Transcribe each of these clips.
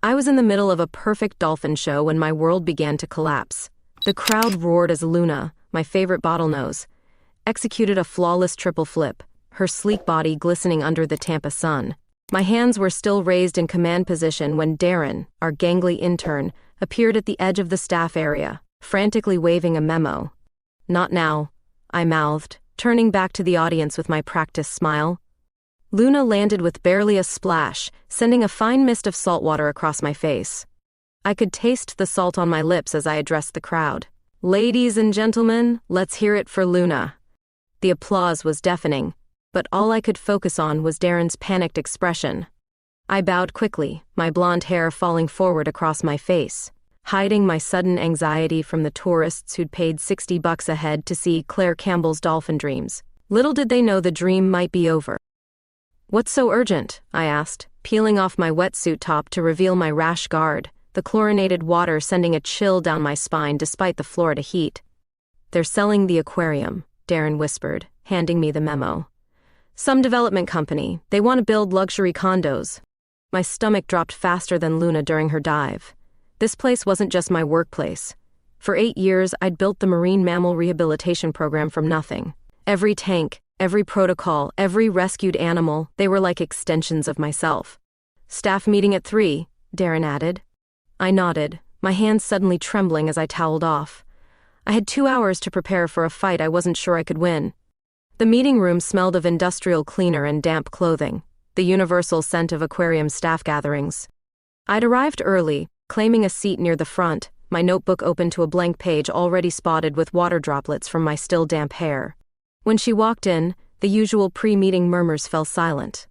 I was in the middle of a perfect dolphin show when my world began to collapse. The crowd roared as Luna, my favorite bottlenose, executed a flawless triple flip, her sleek body glistening under the Tampa sun. My hands were still raised in command position when Darren, our gangly intern, appeared at the edge of the staff area, frantically waving a memo. "Not now," I mouthed, turning back to the audience with my practiced smile. Luna landed with barely a splash, sending a fine mist of salt water across my face. I could taste the salt on my lips as I addressed the crowd. "Ladies and gentlemen, let's hear it for Luna." The applause was deafening, but all I could focus on was Darren's panicked expression. I bowed quickly, my blonde hair falling forward across my face, hiding my sudden anxiety from the tourists who'd paid $60 a head to see Claire Campbell's dolphin dreams. Little did they know the dream might be over. "What's so urgent?" I asked, peeling off my wetsuit top to reveal my rash guard, the chlorinated water sending a chill down my spine despite the Florida heat. "They're selling the aquarium," Darren whispered, handing me the memo. "Some development company. They want to build luxury condos." My stomach dropped faster than Luna during her dive. This place wasn't just my workplace. For 8 years, I'd built the marine mammal rehabilitation program from nothing. Every tank, every protocol, every rescued animal, they were like extensions of myself. "Staff meeting at 3, Darren added. I nodded, my hands suddenly trembling as I toweled off. I had 2 hours to prepare for a fight I wasn't sure I could win. The meeting room smelled of industrial cleaner and damp clothing, the universal scent of aquarium staff gatherings. I'd arrived early, claiming a seat near the front, my notebook open to a blank page already spotted with water droplets from my still damp hair. When she walked in, the usual pre-meeting murmurs fell silent.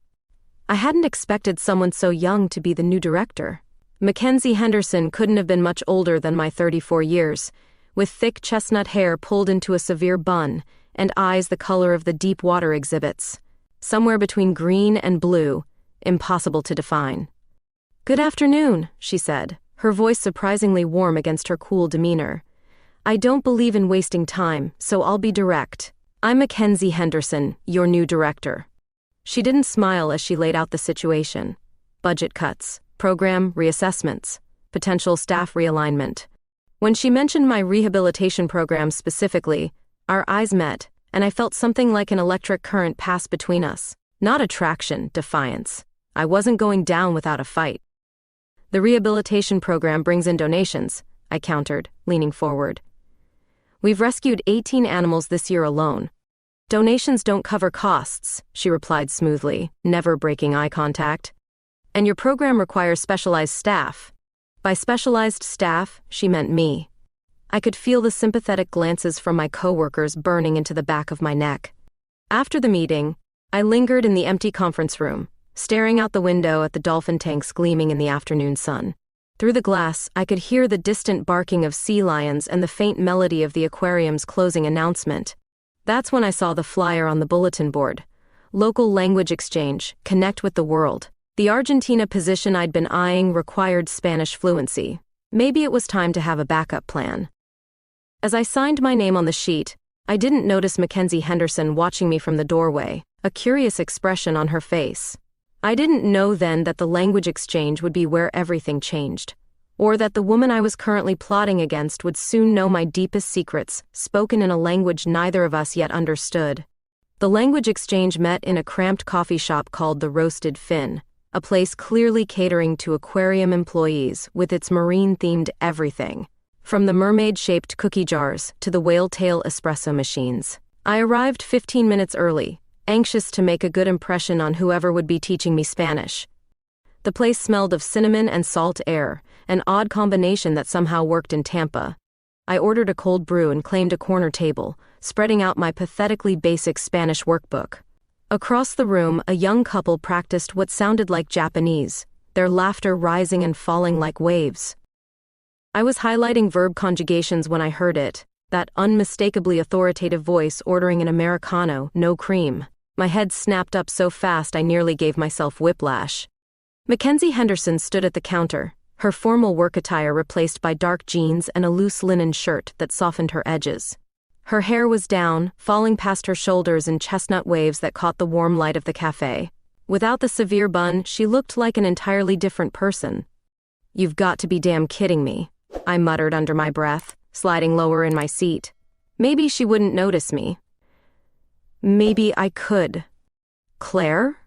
I hadn't expected someone so young to be the new director. Mackenzie Henderson couldn't have been much older than my 34 years, with thick chestnut hair pulled into a severe bun, and eyes the color of the deep water exhibits. Somewhere between green and blue, impossible to define. "Good afternoon," she said, her voice surprisingly warm against her cool demeanor. "I don't believe in wasting time, so I'll be direct. I'm Mackenzie Henderson, your new director." She didn't smile as she laid out the situation. Budget cuts, program reassessments, potential staff realignment. When she mentioned my rehabilitation program specifically, our eyes met, and I felt something like an electric current pass between us. Not attraction, defiance. I wasn't going down without a fight. "The rehabilitation program brings in donations," I countered, leaning forward. "We've rescued 18 animals this year alone. Donations don't cover costs," she replied smoothly, never breaking eye contact. "And your program requires specialized staff." By specialized staff, she meant me. I could feel the sympathetic glances from my coworkers burning into the back of my neck. After the meeting, I lingered in the empty conference room, staring out the window at the dolphin tanks gleaming in the afternoon sun. Through the glass, I could hear the distant barking of sea lions and the faint melody of the aquarium's closing announcement. That's when I saw the flyer on the bulletin board. Local language exchange, connect with the world. The Argentina position I'd been eyeing required Spanish fluency. Maybe it was time to have a backup plan. As I signed my name on the sheet, I didn't notice Mackenzie Henderson watching me from the doorway, a curious expression on her face. I didn't know then that the language exchange would be where everything changed, or that the woman I was currently plotting against would soon know my deepest secrets, spoken in a language neither of us yet understood. The language exchange met in a cramped coffee shop called the Roasted Fin, a place clearly catering to aquarium employees with its marine-themed everything, from the mermaid-shaped cookie jars to the whale-tail espresso machines. I arrived 15 minutes early, anxious to make a good impression on whoever would be teaching me Spanish. The place smelled of cinnamon and salt air, an odd combination that somehow worked in Tampa. I ordered a cold brew and claimed a corner table, spreading out my pathetically basic Spanish workbook. Across the room, a young couple practiced what sounded like Japanese, their laughter rising and falling like waves. I was highlighting verb conjugations when I heard it, that unmistakably authoritative voice ordering an Americano, no cream. My head snapped up so fast I nearly gave myself whiplash. Mackenzie Henderson stood at the counter, her formal work attire replaced by dark jeans and a loose linen shirt that softened her edges. Her hair was down, falling past her shoulders in chestnut waves that caught the warm light of the cafe. Without the severe bun, she looked like an entirely different person. You've got to be damn kidding me, I muttered under my breath, sliding lower in my seat. Maybe she wouldn't notice me. Maybe I could. Claire?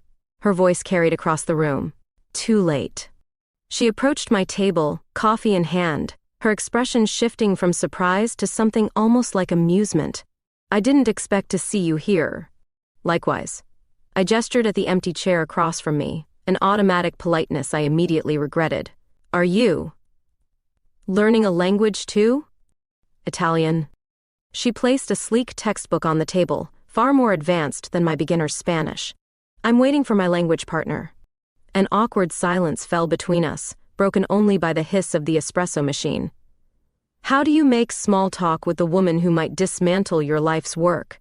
Her voice carried across the room. Too late. She approached my table, coffee in hand, her expression shifting from surprise to something almost like amusement. I didn't expect to see you here. Likewise. I gestured at the empty chair across from me, an automatic politeness I immediately regretted. Are you learning a language too? Italian. She placed a sleek textbook on the table, far more advanced than my beginner's Spanish. I'm waiting for my language partner. An awkward silence fell between us, broken only by the hiss of the espresso machine. How do you make small talk with the woman who might dismantle your life's work?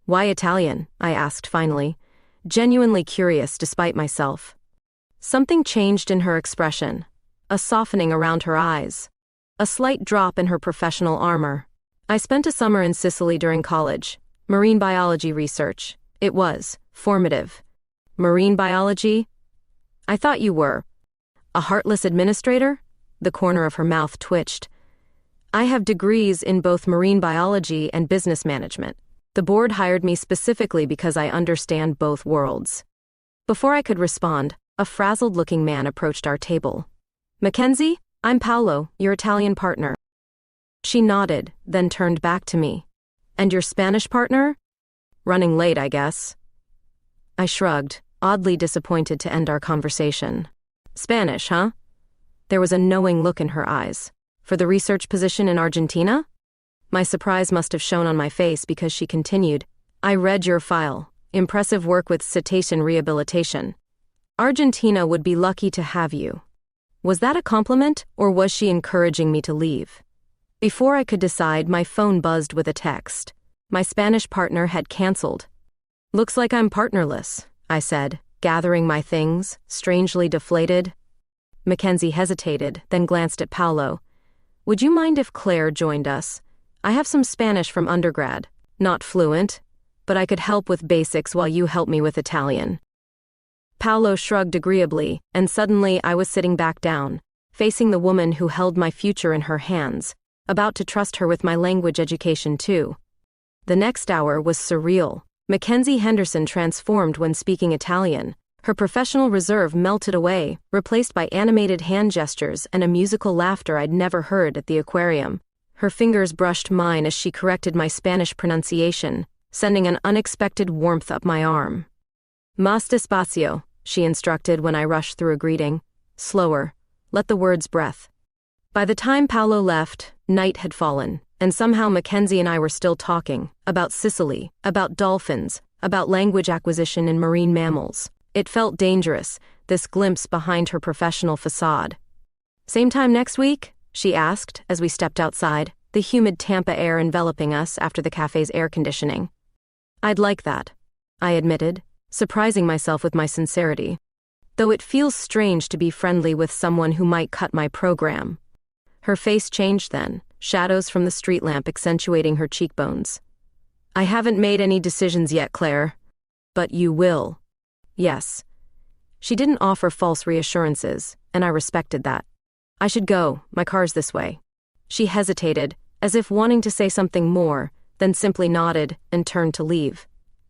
Why Italian? I asked finally, genuinely curious despite myself. Something changed in her expression, a softening around her eyes, a slight drop in her professional armor. I spent a summer in Sicily during college, marine biology research. It was formative. Marine biology? I thought you were a heartless administrator? The corner of her mouth twitched. I have degrees in both marine biology and business management. The board hired me specifically because I understand both worlds. Before I could respond, a frazzled-looking man approached our table. Mackenzie, I'm Paolo, your Italian partner. She nodded, then turned back to me. And your Spanish partner? Running late, I guess. I shrugged, oddly disappointed to end our conversation. Spanish, huh? There was a knowing look in her eyes. For the research position in Argentina? My surprise must have shown on my face because she continued. I read your file. Impressive work with cetacean rehabilitation. Argentina would be lucky to have you. Was that a compliment, or was she encouraging me to leave? Before I could decide, my phone buzzed with a text. My Spanish partner had canceled. Looks like I'm partnerless, I said, gathering my things, strangely deflated. Mackenzie hesitated, then glanced at Paolo. Would you mind if Claire joined us? I have some Spanish from undergrad. Not fluent, but I could help with basics while you help me with Italian. Paolo shrugged agreeably, and suddenly I was sitting back down, facing the woman who held my future in her hands, about to trust her with my language education too. The next hour was surreal. Mackenzie Henderson transformed when speaking Italian. Her professional reserve melted away, replaced by animated hand gestures and a musical laughter I'd never heard at the aquarium. Her fingers brushed mine as she corrected my Spanish pronunciation, sending an unexpected warmth up my arm. Más despacio, she instructed when I rushed through a greeting. Slower. Let the words breath. By the time Paolo left, night had fallen, and somehow Mackenzie and I were still talking, about Sicily, about dolphins, about language acquisition in marine mammals. It felt dangerous, this glimpse behind her professional facade. Same time next week? She asked as we stepped outside, the humid Tampa air enveloping us after the cafe's air conditioning. I'd like that, I admitted, surprising myself with my sincerity. Though it feels strange to be friendly with someone who might cut my program. Her face changed then, shadows from the street lamp accentuating her cheekbones. I haven't made any decisions yet, Claire. But you will. Yes. She didn't offer false reassurances, and I respected that. I should go, my car's this way. She hesitated, as if wanting to say something more, then simply nodded and turned to leave.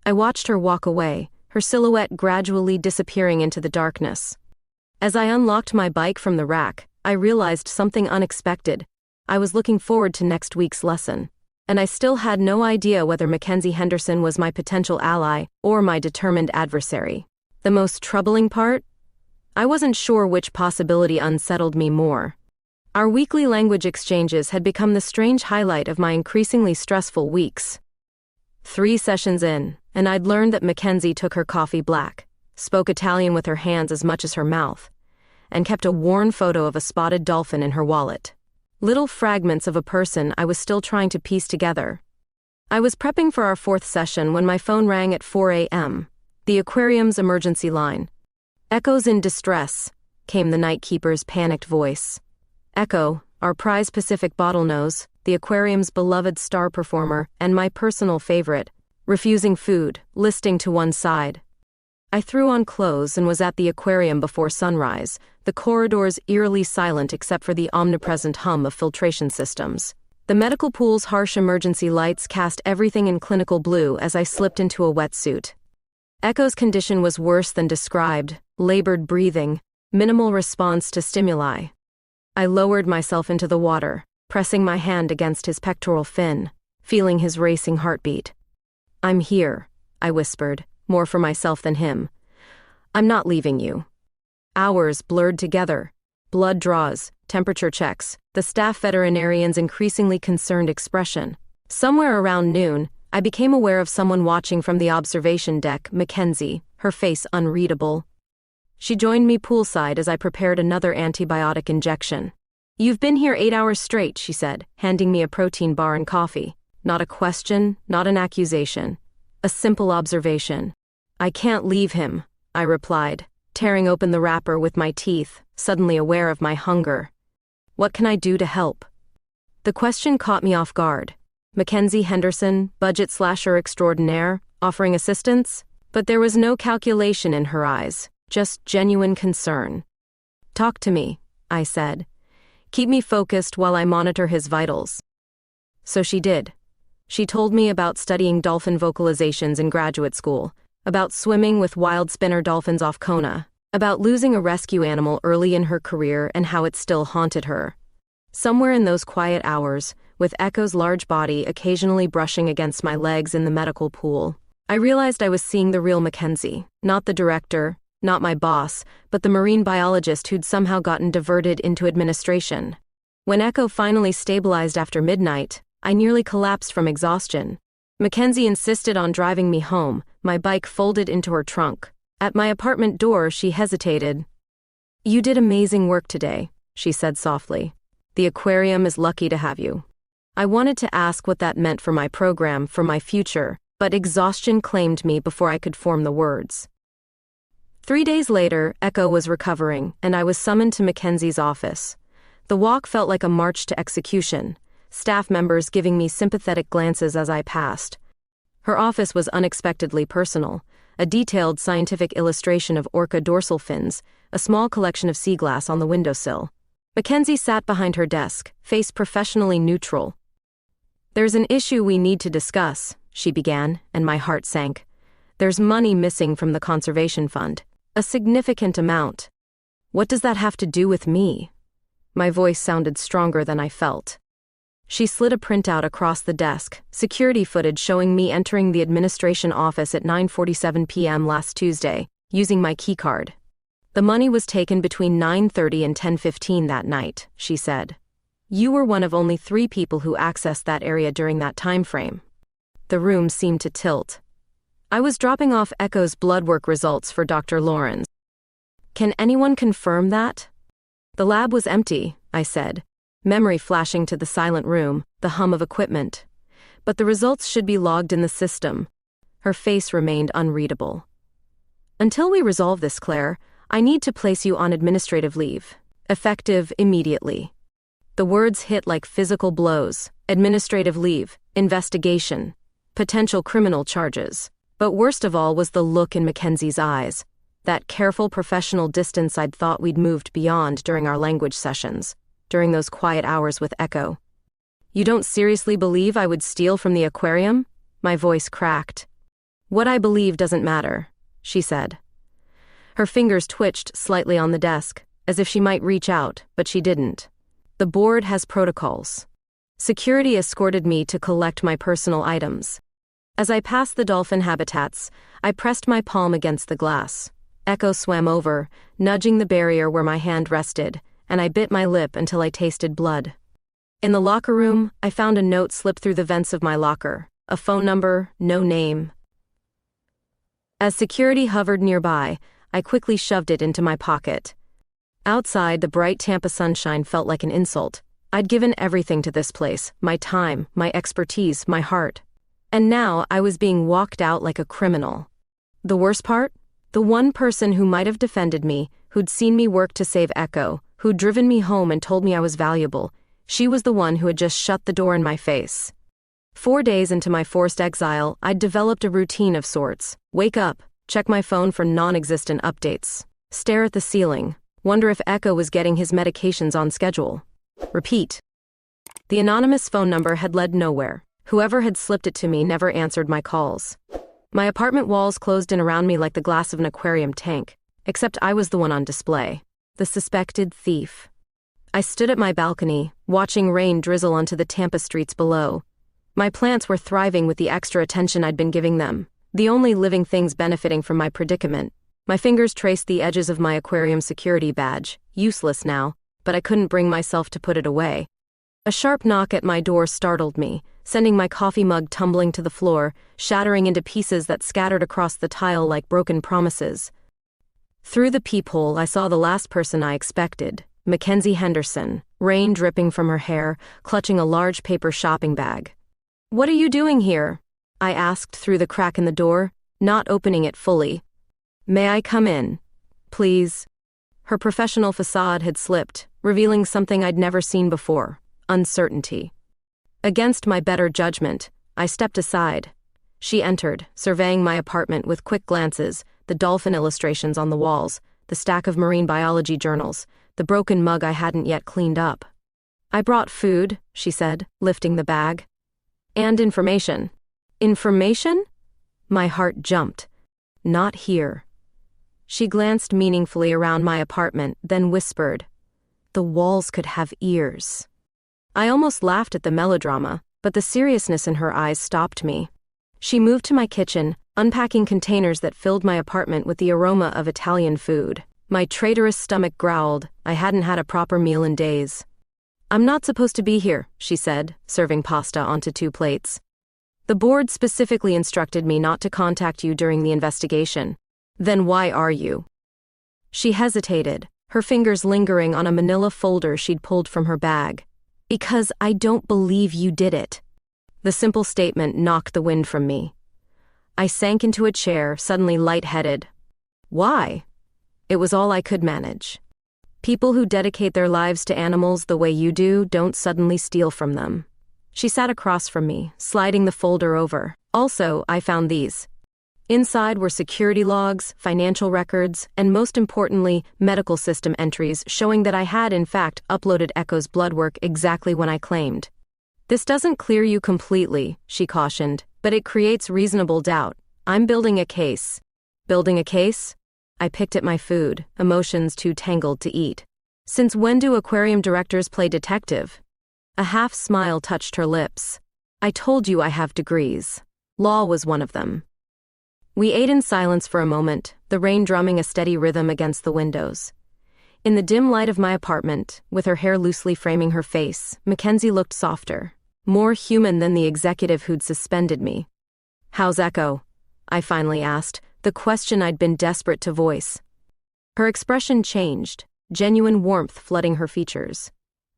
I watched her walk away, her silhouette gradually disappearing into the darkness. As I unlocked my bike from the rack, I realized something unexpected. I was looking forward to next week's lesson, and I still had no idea whether Mackenzie Henderson was my potential ally or my determined adversary. The most troubling part? I wasn't sure which possibility unsettled me more. Our weekly language exchanges had become the strange highlight of my increasingly stressful weeks. 3 sessions in, and I'd learned that Mackenzie took her coffee black, spoke Italian with her hands as much as her mouth, and kept a worn photo of a spotted dolphin in her wallet. Little fragments of a person I was still trying to piece together. I was prepping for our 4th session when my phone rang at 4 a.m., the aquarium's emergency line. Echoes in distress, came the night keeper's panicked voice. Echo, our prize Pacific bottlenose, the aquarium's beloved star performer and my personal favorite, refusing food, listing to one side. I threw on clothes and was at the aquarium before sunrise, the corridors eerily silent except for the omnipresent hum of filtration systems. The medical pool's harsh emergency lights cast everything in clinical blue as I slipped into a wetsuit. Echo's condition was worse than described: labored breathing, minimal response to stimuli. I lowered myself into the water, pressing my hand against his pectoral fin, feeling his racing heartbeat. "I'm here," I whispered, more for myself than him. "I'm not leaving you." Hours blurred together. Blood draws, temperature checks, the staff veterinarian's increasingly concerned expression. Somewhere around noon, I became aware of someone watching from the observation deck, Mackenzie, her face unreadable. She joined me poolside as I prepared another antibiotic injection. "You've been here 8 hours straight," she said, handing me a protein bar and coffee. Not a question, not an accusation. A simple observation. "I can't leave him," I replied, tearing open the wrapper with my teeth, suddenly aware of my hunger. "What can I do to help?" The question caught me off guard. Mackenzie Henderson, budget slasher extraordinaire, offering assistance? But there was no calculation in her eyes, just genuine concern. "Talk to me," I said. "Keep me focused while I monitor his vitals." So she did. She told me about studying dolphin vocalizations in graduate school, about swimming with wild spinner dolphins off Kona, about losing a rescue animal early in her career and how it still haunted her. Somewhere in those quiet hours, with Echo's large body occasionally brushing against my legs in the medical pool, I realized I was seeing the real Mackenzie, not the director, not my boss, but the marine biologist who'd somehow gotten diverted into administration. When Echo finally stabilized after midnight, I nearly collapsed from exhaustion. Mackenzie insisted on driving me home, my bike folded into her trunk. At my apartment door, she hesitated. "You did amazing work today," she said softly. "The aquarium is lucky to have you." I wanted to ask what that meant for my program, for my future, but exhaustion claimed me before I could form the words. 3 days later, Echo was recovering, and I was summoned to Mackenzie's office. The walk felt like a march to execution, staff members giving me sympathetic glances as I passed. Her office was unexpectedly personal, a detailed scientific illustration of orca dorsal fins, a small collection of sea glass on the windowsill. Mackenzie sat behind her desk, face professionally neutral. "There's an issue we need to discuss," she began, and my heart sank. "There's money missing from the conservation fund. A significant amount." "What does that have to do with me?" My voice sounded stronger than I felt. She slid a printout across the desk, security footage showing me entering the administration office at 9:47 p.m. last Tuesday, using my keycard. "The money was taken between 9:30 and 10:15 that night," she said. "You were one of only 3 people who accessed that area during that time frame." The room seemed to tilt. I was dropping off Echo's blood work results for Dr. Lawrence. "Can anyone confirm that?" "The lab was empty," I said, memory flashing to the silent room, the hum of equipment. "But the results should be logged in the system." Her face remained unreadable. "Until we resolve this, Claire, I need to place you on administrative leave. Effective immediately." The words hit like physical blows. Administrative leave, investigation, potential criminal charges. But worst of all was the look in Mackenzie's eyes, that careful professional distance I'd thought we'd moved beyond during our language sessions, during those quiet hours with Echo. "You don't seriously believe I would steal from the aquarium?" My voice cracked. "What I believe doesn't matter," she said. Her fingers twitched slightly on the desk, as if she might reach out, but she didn't. "The board has protocols." Security escorted me to collect my personal items. As I passed the dolphin habitats, I pressed my palm against the glass. Echo swam over, nudging the barrier where my hand rested, and I bit my lip until I tasted blood. In the locker room, I found a note slip through the vents of my locker. A phone number, no name. As security hovered nearby, I quickly shoved it into my pocket. Outside, the bright Tampa sunshine felt like an insult. I'd given everything to this place, my time, my expertise, my heart. And now I was being walked out like a criminal. The worst part? The one person who might have defended me, who'd seen me work to save Echo, who'd driven me home and told me I was valuable, she was the one who had just shut the door in my face. 4 days into my forced exile, I'd developed a routine of sorts. Wake up, check my phone for non-existent updates, stare at the ceiling, wonder if Echo was getting his medications on schedule. Repeat. The anonymous phone number had led nowhere. Whoever had slipped it to me never answered my calls. My apartment walls closed in around me like the glass of an aquarium tank, except I was the one on display, the suspected thief. I stood at my balcony, watching rain drizzle onto the Tampa streets below. My plants were thriving with the extra attention I'd been giving them, the only living things benefiting from my predicament. My fingers traced the edges of my aquarium security badge, useless now, but I couldn't bring myself to put it away. A sharp knock at my door startled me, sending my coffee mug tumbling to the floor, shattering into pieces that scattered across the tile like broken promises. Through the peephole, I saw the last person I expected, Mackenzie Henderson, rain dripping from her hair, clutching a large paper shopping bag. "What are you doing here?" I asked through the crack in the door, not opening it fully. "May I come in? Please?" Her professional facade had slipped, revealing something I'd never seen before: uncertainty. Against my better judgment, I stepped aside. She entered, surveying my apartment with quick glances, the dolphin illustrations on the walls, the stack of marine biology journals, the broken mug I hadn't yet cleaned up. "I brought food," she said, lifting the bag. "And information." "Information?" My heart jumped. "Not here." She glanced meaningfully around my apartment, then whispered, "The walls could have ears." I almost laughed at the melodrama, but the seriousness in her eyes stopped me. She moved to my kitchen, unpacking containers that filled my apartment with the aroma of Italian food. My traitorous stomach growled. I hadn't had a proper meal in days. "I'm not supposed to be here," she said, serving pasta onto 2 plates. "The board specifically instructed me not to contact you during the investigation." "Then why are you?" She hesitated, her fingers lingering on a manila folder she'd pulled from her bag. "Because I don't believe you did it." The simple statement knocked the wind from me. I sank into a chair, suddenly lightheaded. Why? It was all I could manage. People who dedicate their lives to animals the way you do don't suddenly steal from them. She sat across from me, sliding the folder over. "Also, I found these." Inside were security logs, financial records, and most importantly, medical system entries showing that I had in fact uploaded Echo's blood work exactly when I claimed. "This doesn't clear you completely," she cautioned, "but it creates reasonable doubt. I'm building a case." "Building a case?" I picked at my food, emotions too tangled to eat. "Since when do aquarium directors play detective?" A half smile touched her lips. "I told you I have degrees. Law was one of them." We ate in silence for a moment, the rain drumming a steady rhythm against the windows. In the dim light of my apartment, with her hair loosely framing her face, Mackenzie looked softer, more human than the executive who'd suspended me. "How's Echo?" I finally asked, the question I'd been desperate to voice. Her expression changed, genuine warmth flooding her features.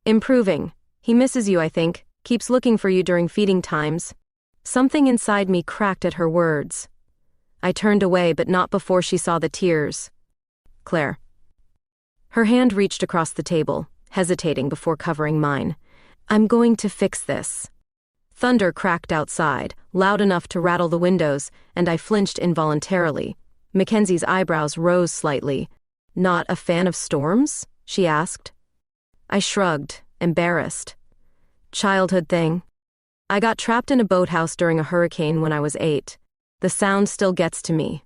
"Improving. He misses you, I think, keeps looking for you during feeding times." Something inside me cracked at her words. I turned away, but not before she saw the tears. "Claire." Her hand reached across the table, hesitating before covering mine. "I'm going to fix this." Thunder cracked outside, loud enough to rattle the windows, and I flinched involuntarily. Mackenzie's eyebrows rose slightly. "Not a fan of storms?" she asked. I shrugged, embarrassed. "Childhood thing. I got trapped in a boathouse during a hurricane when I was 8. The sound still gets to me."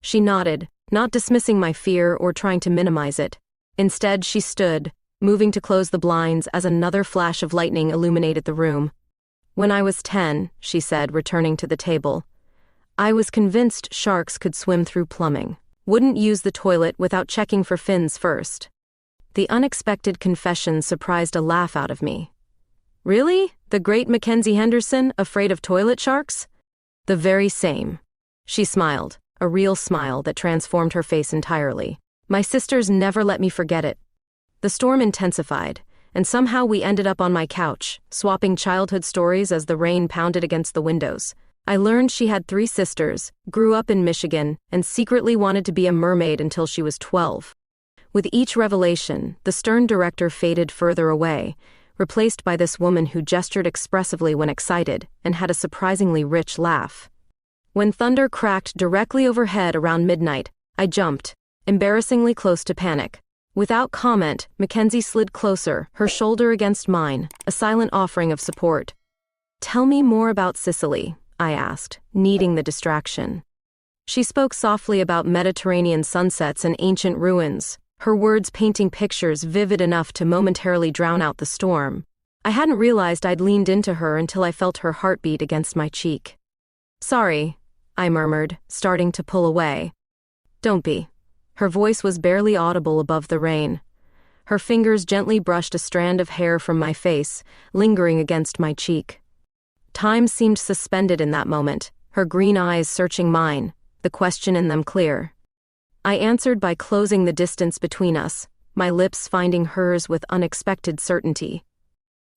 She nodded, not dismissing my fear or trying to minimize it. Instead, she stood, moving to close the blinds as another flash of lightning illuminated the room. "When I was 10, she said, returning to the table, "I was convinced sharks could swim through plumbing. Wouldn't use the toilet without checking for fins first." The unexpected confession surprised a laugh out of me. "Really? The great Mackenzie Henderson, afraid of toilet sharks?" "The very same." She smiled, a real smile that transformed her face entirely. My sisters never let me forget it. The storm intensified, and somehow we ended up on my couch, swapping childhood stories as the rain pounded against the windows. I learned she had 3 sisters, grew up in Michigan, and secretly wanted to be a mermaid until she was 12. With each revelation, the stern director faded further away, replaced by this woman who gestured expressively when excited and had a surprisingly rich laugh. When thunder cracked directly overhead around midnight, I jumped, embarrassingly close to panic. Without comment, Mackenzie slid closer, her shoulder against mine, a silent offering of support. "Tell me more about Sicily," I asked, needing the distraction. She spoke softly about Mediterranean sunsets and ancient ruins, her words painting pictures vivid enough to momentarily drown out the storm. I hadn't realized I'd leaned into her until I felt her heartbeat against my cheek. "Sorry," I murmured, starting to pull away. "Don't be." Her voice was barely audible above the rain. Her fingers gently brushed a strand of hair from my face, lingering against my cheek. Time seemed suspended in that moment, her green eyes searching mine, the question in them clear. I answered by closing the distance between us, my lips finding hers with unexpected certainty.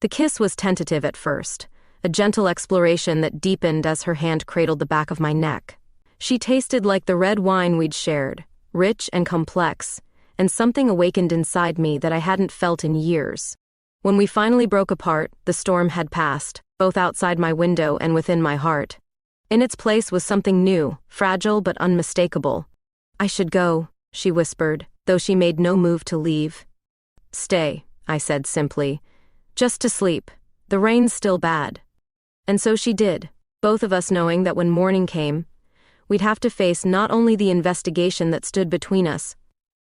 The kiss was tentative at first, a gentle exploration that deepened as her hand cradled the back of my neck. She tasted like the red wine we'd shared, rich and complex, and something awakened inside me that I hadn't felt in years. When we finally broke apart, the storm had passed, both outside my window and within my heart. In its place was something new, fragile but unmistakable. "I should go," she whispered, though she made no move to leave. "Stay," I said simply. "Just to sleep. The rain's still bad." And so she did, both of us knowing that when morning came, we'd have to face not only the investigation that stood between us,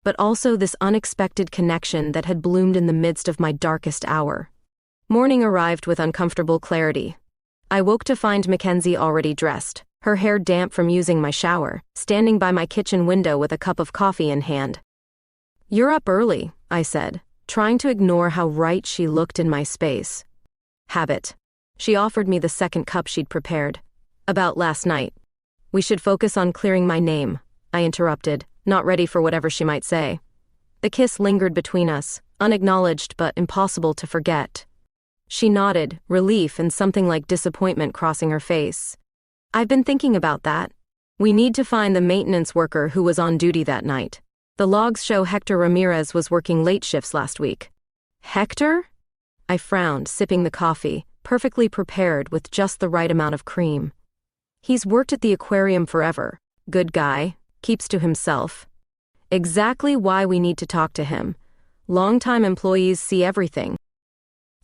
but also this unexpected connection that had bloomed in the midst of my darkest hour. Morning arrived with uncomfortable clarity. I woke to find Mackenzie already dressed, her hair damp from using my shower, standing by my kitchen window with a cup of coffee in hand. "You're up early," I said, trying to ignore how right she looked in my space. "Habit." She offered me the second cup she'd prepared. "About last night." "We should focus on clearing my name," I interrupted, not ready for whatever she might say. The kiss lingered between us, unacknowledged but impossible to forget. She nodded, relief and something like disappointment crossing her face. "I've been thinking about that. We need to find the maintenance worker who was on duty that night. The logs show Hector Ramirez was working late shifts last week." "Hector?" I frowned, sipping the coffee, perfectly prepared with just the right amount of cream. "He's worked at the aquarium forever. Good guy, keeps to himself. Exactly why we need to talk to him. Long-time employees see everything."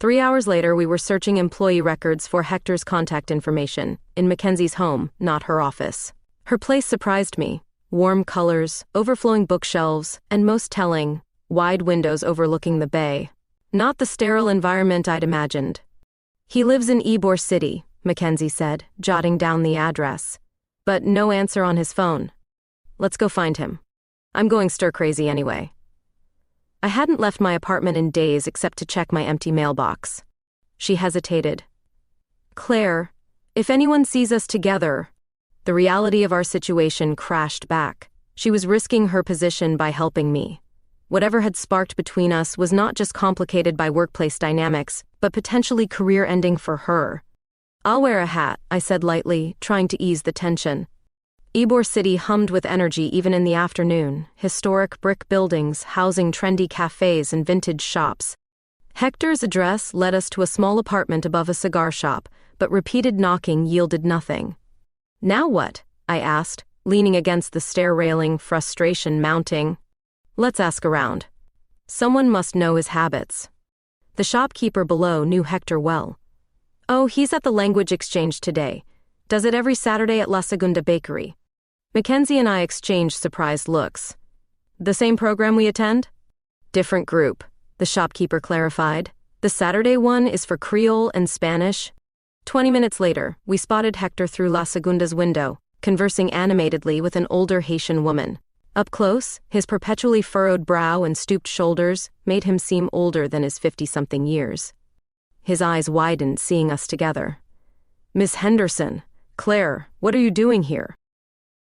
3 hours later, we were searching employee records for Hector's contact information, in Mackenzie's home, not her office. Her place surprised me. Warm colors, overflowing bookshelves, and most telling, wide windows overlooking the bay. Not the sterile environment I'd imagined. "He lives in Ybor City," Mackenzie said, jotting down the address. "But no answer on his phone. Let's go find him. I'm going stir-crazy anyway." I hadn't left my apartment in days except to check my empty mailbox. She hesitated. "Claire, if anyone sees us together..." The reality of our situation crashed back. She was risking her position by helping me. Whatever had sparked between us was not just complicated by workplace dynamics, but potentially career-ending for her. "I'll wear a hat," I said lightly, trying to ease the tension. Ybor City hummed with energy even in the afternoon, historic brick buildings housing trendy cafes and vintage shops. Hector's address led us to a small apartment above a cigar shop, but repeated knocking yielded nothing. "Now what?" I asked, leaning against the stair railing, frustration mounting. "Let's ask around. Someone must know his habits." The shopkeeper below knew Hector well. "Oh, he's at the language exchange today. Does it every Saturday at La Segunda Bakery." Mackenzie and I exchanged surprised looks. "The same program we attend?" "Different group," the shopkeeper clarified. "The Saturday one is for Creole and Spanish." 20 minutes later, we spotted Hector through La Segunda's window, conversing animatedly with an older Haitian woman. Up close, his perpetually furrowed brow and stooped shoulders made him seem older than his 50-something years. His eyes widened, seeing us together. "Miss Henderson, Claire, what are you doing here?"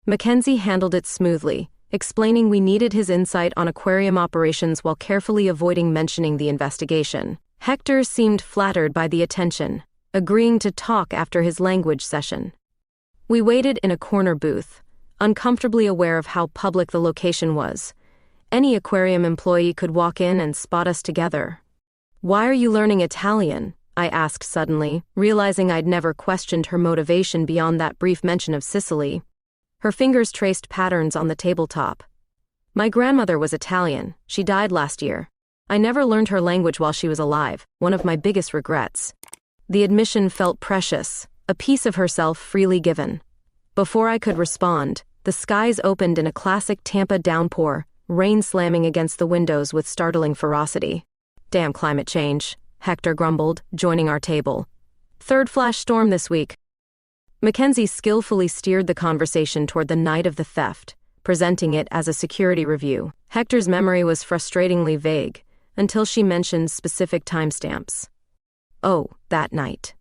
Mackenzie handled it smoothly, explaining we needed his insight on aquarium operations while carefully avoiding mentioning the investigation. Hector seemed flattered by the attention, agreeing to talk after his language session. We waited in a corner booth, uncomfortably aware of how public the location was. Any aquarium employee could walk in and spot us together. "Why are you learning Italian?" I asked suddenly, realizing I'd never questioned her motivation beyond that brief mention of Sicily. Her fingers traced patterns on the tabletop. My grandmother was Italian. She died last year. I never learned her language while she was alive, one of my biggest regrets. The admission felt precious, a piece of herself freely given. Before I could respond, the skies opened in a classic Tampa downpour, rain slamming against the windows with startling ferocity. Damn climate change, Hector grumbled, joining our table. Third flash storm this week. Mackenzie skillfully steered the conversation toward the night of the theft, presenting it as a security review. Hector's memory was frustratingly vague, until she mentioned specific timestamps. Oh, that night.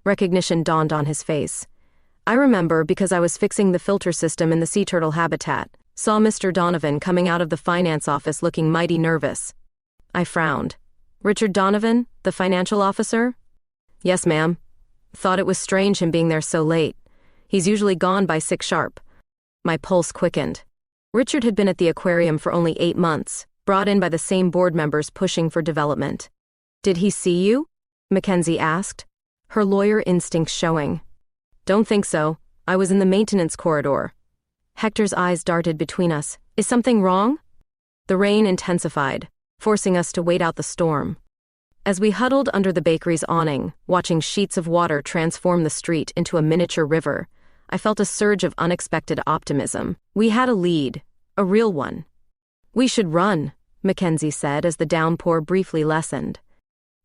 Recognition dawned on his face. I remember because I was fixing the filter system in the sea turtle habitat, saw Mr. Donovan coming out of the finance office looking mighty nervous. I frowned. Richard Donovan, the financial officer? Yes, ma'am. Thought it was strange him being there so late. He's usually gone by 6 sharp. My pulse quickened. Richard had been at the aquarium for only 8 months, brought in by the same board members pushing for development. Did he see you? Mackenzie asked, her lawyer instincts showing. Don't think so. I was in the maintenance corridor. Hector's eyes darted between us. Is something wrong? The rain intensified, forcing us to wait out the storm. As we huddled under the bakery's awning, watching sheets of water transform the street into a miniature river, I felt a surge of unexpected optimism. We had a lead, a real one. We should run, Mackenzie said as the downpour briefly lessened.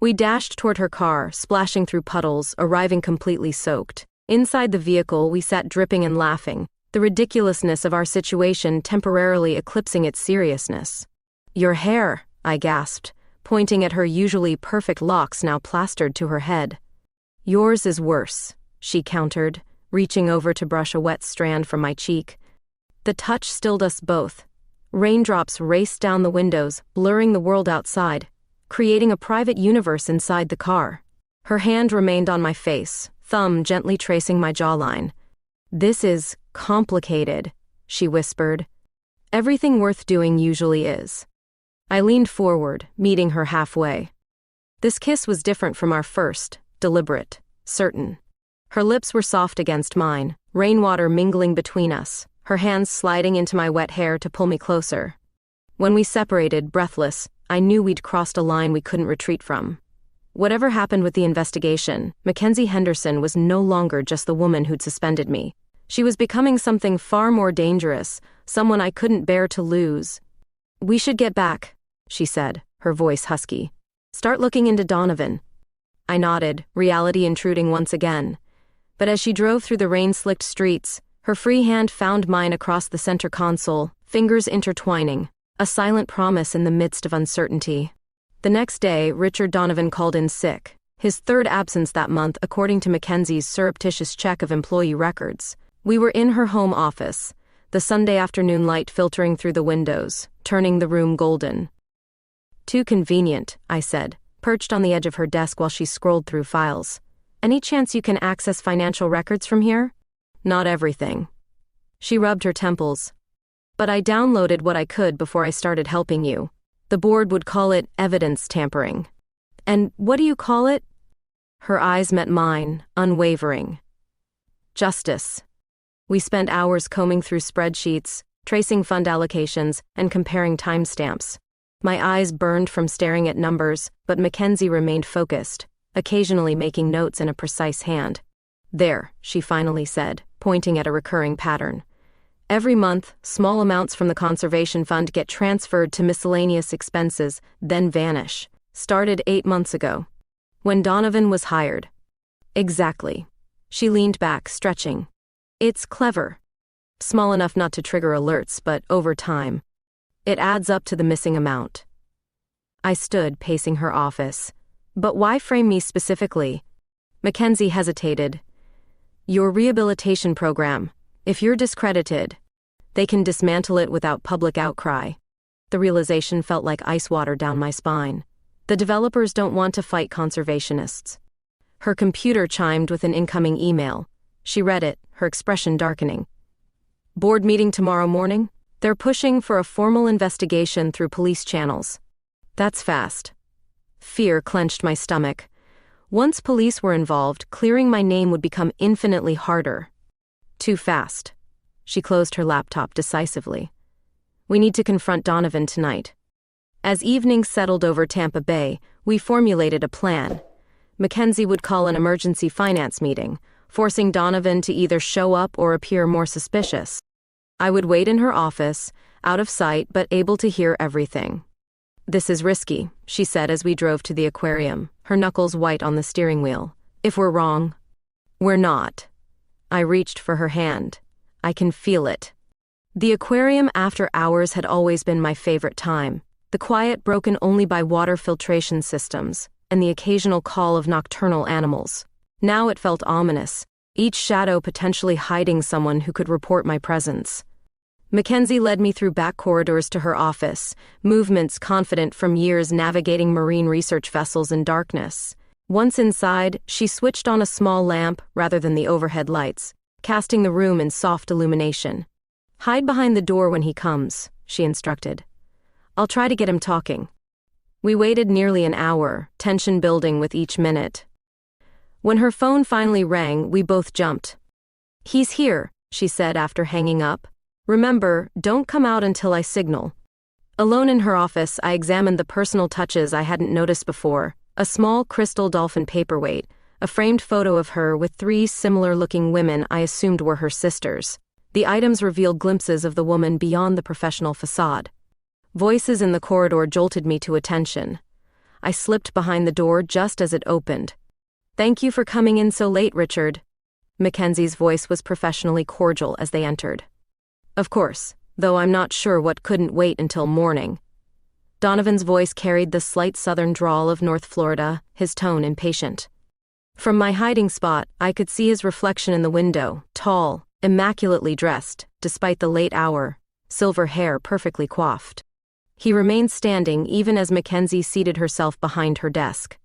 We dashed toward her car, splashing through puddles, arriving completely soaked. Inside the vehicle, we sat dripping and laughing, the ridiculousness of our situation temporarily eclipsing its seriousness. Your hair, I gasped, pointing at her usually perfect locks now plastered to her head. Yours is worse, she countered, reaching over to brush a wet strand from my cheek. The touch stilled us both. Raindrops raced down the windows, blurring the world outside, creating a private universe inside the car. Her hand remained on my face, thumb gently tracing my jawline. This is complicated, she whispered. Everything worth doing usually is. I leaned forward, meeting her halfway. This kiss was different from our first, deliberate, certain. Her lips were soft against mine, rainwater mingling between us, her hands sliding into my wet hair to pull me closer. When we separated, breathless, I knew we'd crossed a line we couldn't retreat from. Whatever happened with the investigation, Mackenzie Henderson was no longer just the woman who'd suspended me. She was becoming something far more dangerous, someone I couldn't bear to lose. We should get back, she said, her voice husky. Start looking into Donovan. I nodded, reality intruding once again. But as she drove through the rain-slicked streets, her free hand found mine across the center console, fingers intertwining, a silent promise in the midst of uncertainty. The next day, Richard Donovan called in sick, his 3rd absence that month according to Mackenzie's surreptitious check of employee records. We were in her home office, the Sunday afternoon light filtering through the windows, turning the room golden. Too convenient, I said, perched on the edge of her desk while she scrolled through files. Any chance you can access financial records from here? Not everything. She rubbed her temples. But I downloaded what I could before I started helping you. The board would call it evidence tampering. And what do you call it? Her eyes met mine, unwavering. Justice. We spent hours combing through spreadsheets, tracing fund allocations, and comparing timestamps. My eyes burned from staring at numbers, but Mackenzie remained focused, occasionally making notes in a precise hand. There, she finally said, pointing at a recurring pattern. Every month, small amounts from the conservation fund get transferred to miscellaneous expenses, then vanish. Started 8 months ago. When Donovan was hired. Exactly. She leaned back, stretching. It's clever. Small enough not to trigger alerts, but over time, it adds up to the missing amount. I stood, pacing her office. But why frame me specifically? Mackenzie hesitated. Your rehabilitation program. If you're discredited, they can dismantle it without public outcry. The realization felt like ice water down my spine. The developers don't want to fight conservationists. Her computer chimed with an incoming email. She read it, her expression darkening. Board meeting tomorrow morning? They're pushing for a formal investigation through police channels. That's fast. Fear clenched my stomach. Once police were involved, clearing my name would become infinitely harder. Too fast. She closed her laptop decisively. We need to confront Donovan tonight. As evening settled over Tampa Bay, we formulated a plan. Mackenzie would call an emergency finance meeting, forcing Donovan to either show up or appear more suspicious. I would wait in her office, out of sight but able to hear everything. This is risky, she said as we drove to the aquarium, her knuckles white on the steering wheel. If we're wrong, we're not. I reached for her hand. I can feel it. The aquarium after hours had always been my favorite time, the quiet broken only by water filtration systems, and the occasional call of nocturnal animals. Now it felt ominous, each shadow potentially hiding someone who could report my presence. Mackenzie led me through back corridors to her office, movements confident from years navigating marine research vessels in darkness. Once inside, she switched on a small lamp rather than the overhead lights, casting the room in soft illumination. Hide behind the door when he comes, she instructed. I'll try to get him talking. We waited nearly an hour, tension building with each minute. When her phone finally rang, we both jumped. He's here, she said after hanging up. Remember, don't come out until I signal. Alone in her office, I examined the personal touches I hadn't noticed before. A small crystal dolphin paperweight, a framed photo of her with 3 similar-looking women I assumed were her sisters. The items revealed glimpses of the woman beyond the professional facade. Voices in the corridor jolted me to attention. I slipped behind the door just as it opened. Thank you for coming in so late, Richard. Mackenzie's voice was professionally cordial as they entered. Of course, though I'm not sure what couldn't wait until morning. Donovan's voice carried the slight southern drawl of North Florida, his tone impatient. From my hiding spot, I could see his reflection in the window, tall, immaculately dressed, despite the late hour, silver hair perfectly coiffed. He remained standing even as Mackenzie seated herself behind her desk.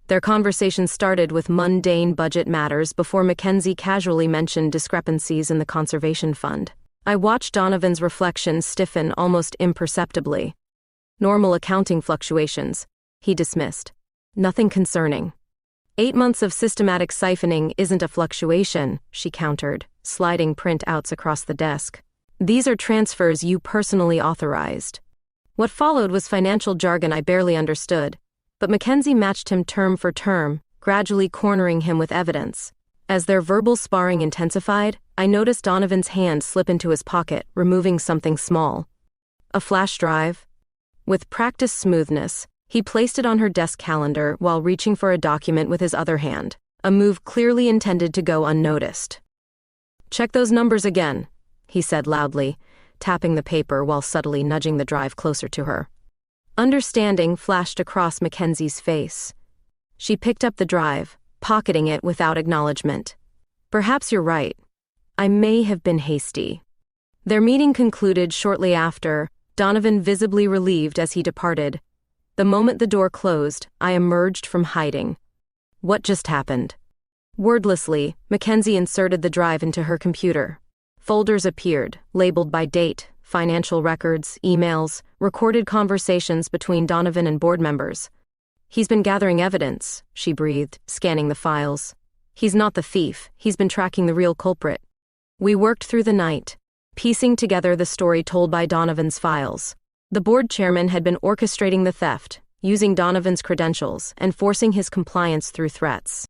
Their conversation started with mundane budget matters before Mackenzie casually mentioned discrepancies in the conservation fund. I watched Donovan's reflection stiffen almost imperceptibly. Normal accounting fluctuations, he dismissed. Nothing concerning. 8 months of systematic siphoning isn't a fluctuation, she countered, sliding printouts across the desk. These are transfers you personally authorized. What followed was financial jargon I barely understood, but Mackenzie matched him term for term, gradually cornering him with evidence. As their verbal sparring intensified, I noticed Donovan's hand slip into his pocket, removing something small. A flash drive. With practiced smoothness, he placed it on her desk calendar while reaching for a document with his other hand, a move clearly intended to go unnoticed. Check those numbers again, he said loudly, tapping the paper while subtly nudging the drive closer to her. Understanding flashed across Mackenzie's face. She picked up the drive, pocketing it without acknowledgement. Perhaps you're right. I may have been hasty. Their meeting concluded shortly after, Donovan visibly relieved as he departed. The moment the door closed, I emerged from hiding. What just happened? Wordlessly, Mackenzie inserted the drive into her computer. Folders appeared, labeled by date, financial records, emails, recorded conversations between Donovan and board members. He's been gathering evidence, she breathed, scanning the files. He's not the thief, he's been tracking the real culprit. We worked through the night, piecing together the story told by Donovan's files. The board chairman had been orchestrating the theft, using Donovan's credentials and forcing his compliance through threats.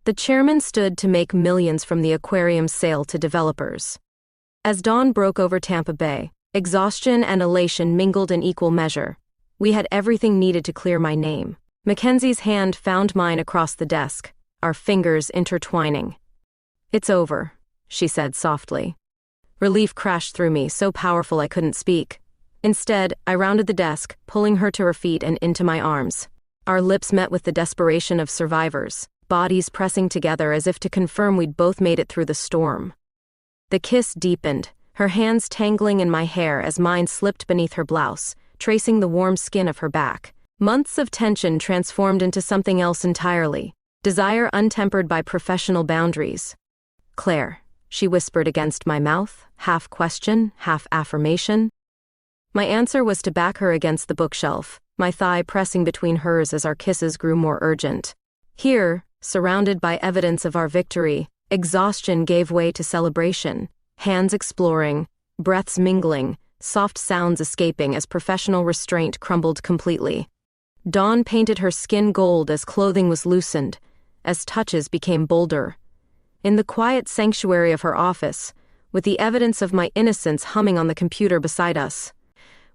The chairman stood to make millions from the aquarium's sale to developers. As dawn broke over Tampa Bay, exhaustion and elation mingled in equal measure. We had everything needed to clear my name. Mackenzie's hand found mine across the desk, our fingers intertwining. It's over, she said softly. Relief crashed through me, so powerful I couldn't speak. Instead, I rounded the desk, pulling her to her feet and into my arms. Our lips met with the desperation of survivors, bodies pressing together as if to confirm we'd both made it through the storm. The kiss deepened, her hands tangling in my hair as mine slipped beneath her blouse, tracing the warm skin of her back. Months of tension transformed into something else entirely, desire untempered by professional boundaries. Claire, she whispered against my mouth, half question, half affirmation. My answer was to back her against the bookshelf, my thigh pressing between hers as our kisses grew more urgent. Here, surrounded by evidence of our victory, exhaustion gave way to celebration, hands exploring, breaths mingling, soft sounds escaping as professional restraint crumbled completely. Dawn painted her skin gold as clothing was loosened, as touches became bolder. In the quiet sanctuary of her office, with the evidence of my innocence humming on the computer beside us,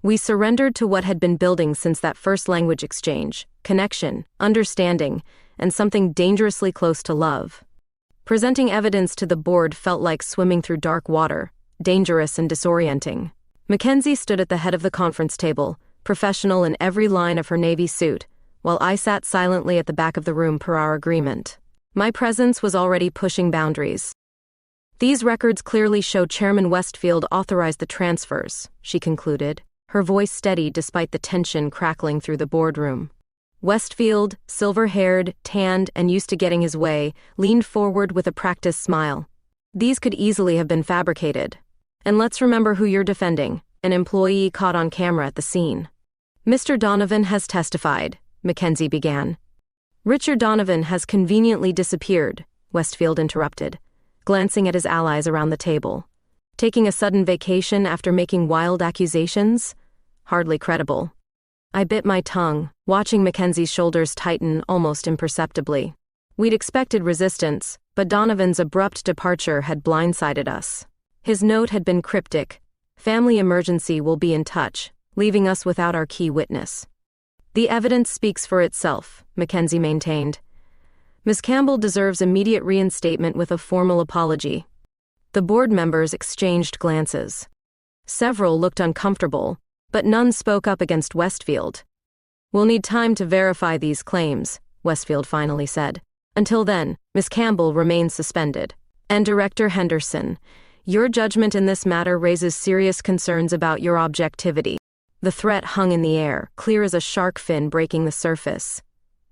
we surrendered to what had been building since that first language exchange: connection, understanding, and something dangerously close to love. Presenting evidence to the board felt like swimming through dark water, dangerous and disorienting. Mackenzie stood at the head of the conference table, professional in every line of her navy suit, while I sat silently at the back of the room per our agreement. My presence was already pushing boundaries. These records clearly show Chairman Westfield authorized the transfers, she concluded, her voice steady despite the tension crackling through the boardroom. Westfield, silver-haired, tanned, and used to getting his way, leaned forward with a practiced smile. These could easily have been fabricated. And let's remember who you're defending, an employee caught on camera at the scene. Mr. Donovan has testified, Mackenzie began. Richard Donovan has conveniently disappeared, Westfield interrupted, glancing at his allies around the table. Taking a sudden vacation after making wild accusations? Hardly credible. I bit my tongue, watching Mackenzie's shoulders tighten almost imperceptibly. We'd expected resistance, but Donovan's abrupt departure had blindsided us. His note had been cryptic: "Family emergency, will be in touch," leaving us without our key witness. The evidence speaks for itself, Mackenzie maintained. Ms. Campbell deserves immediate reinstatement with a formal apology. The board members exchanged glances. Several looked uncomfortable, but none spoke up against Westfield. "We'll need time to verify these claims," Westfield finally said. "Until then, Ms. Campbell remains suspended. And Director Henderson, your judgment in this matter raises serious concerns about your objectivity." The threat hung in the air, clear as a shark fin breaking the surface.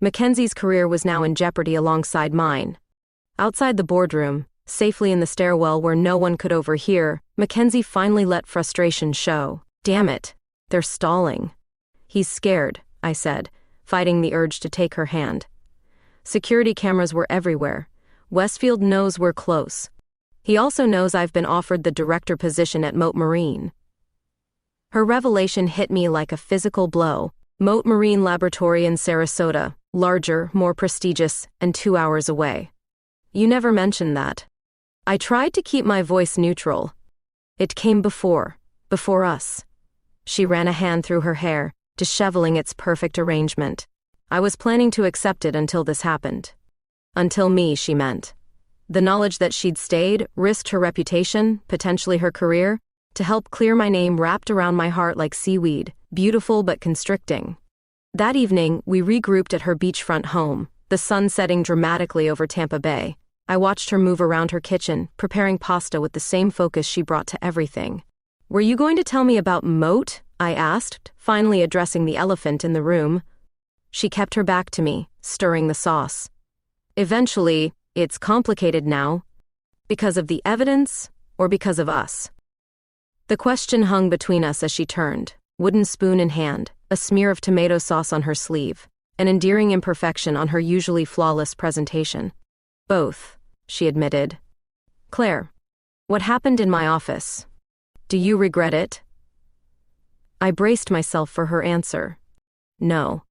Mackenzie's career was now in jeopardy alongside mine. Outside the boardroom, safely in the stairwell where no one could overhear, Mackenzie finally let frustration show. "Damn it, they're stalling." "He's scared," I said, fighting the urge to take her hand. Security cameras were everywhere. Westfield knows we're close. He also knows I've been offered the director position at Moat Marine. Her revelation hit me like a physical blow. Moat Marine Laboratory in Sarasota, larger, more prestigious, and 2 hours away. "You never mentioned that." I tried to keep my voice neutral. "It came before us." She ran a hand through her hair, disheveling its perfect arrangement. "I was planning to accept it until this happened." Until me, she meant. The knowledge that she'd stayed, risked her reputation, potentially her career, to help clear my name wrapped around my heart like seaweed, beautiful but constricting. That evening, we regrouped at her beachfront home, the sun setting dramatically over Tampa Bay. I watched her move around her kitchen, preparing pasta with the same focus she brought to everything. "Were you going to tell me about Moat?" I asked, finally addressing the elephant in the room. She kept her back to me, stirring the sauce. "Eventually, it's complicated now. Because of the evidence, or because of us?" The question hung between us as she turned, wooden spoon in hand, a smear of tomato sauce on her sleeve, an endearing imperfection on her usually flawless presentation. "Both," she admitted. "Claire, what happened in my office? Do you regret it?" I braced myself for her answer. No.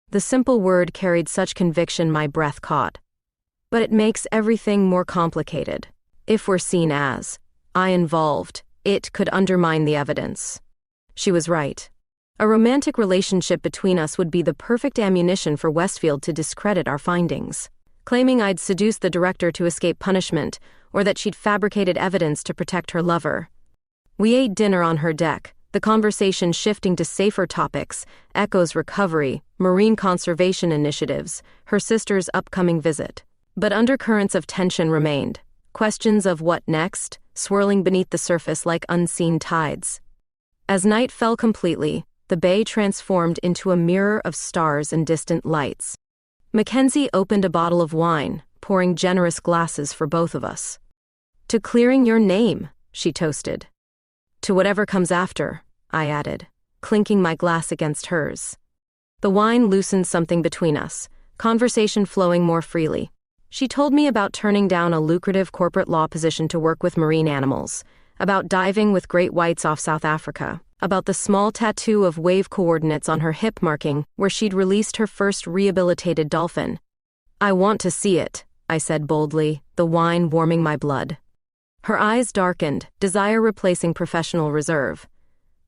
The simple word carried such conviction my breath caught. But it makes everything more complicated. If we're seen as I involved, it could undermine the evidence. She was right. A romantic relationship between us would be the perfect ammunition for Westfield to discredit our findings, claiming I'd seduced the director to escape punishment, or that she'd fabricated evidence to protect her lover. We ate dinner on her deck, the conversation shifting to safer topics: Echo's recovery, marine conservation initiatives, her sister's upcoming visit. But undercurrents of tension remained, questions of what next, swirling beneath the surface like unseen tides. As night fell completely, the bay transformed into a mirror of stars and distant lights. Mackenzie opened a bottle of wine, pouring generous glasses for both of us. "To clearing your name," she toasted. "To whatever comes after," I added, clinking my glass against hers. The wine loosened something between us, conversation flowing more freely. She told me about turning down a lucrative corporate law position to work with marine animals, about diving with great whites off South Africa, about the small tattoo of wave coordinates on her hip marking where she'd released her first rehabilitated dolphin. "I want to see it," I said boldly, the wine warming my blood. Her eyes darkened, desire replacing professional reserve.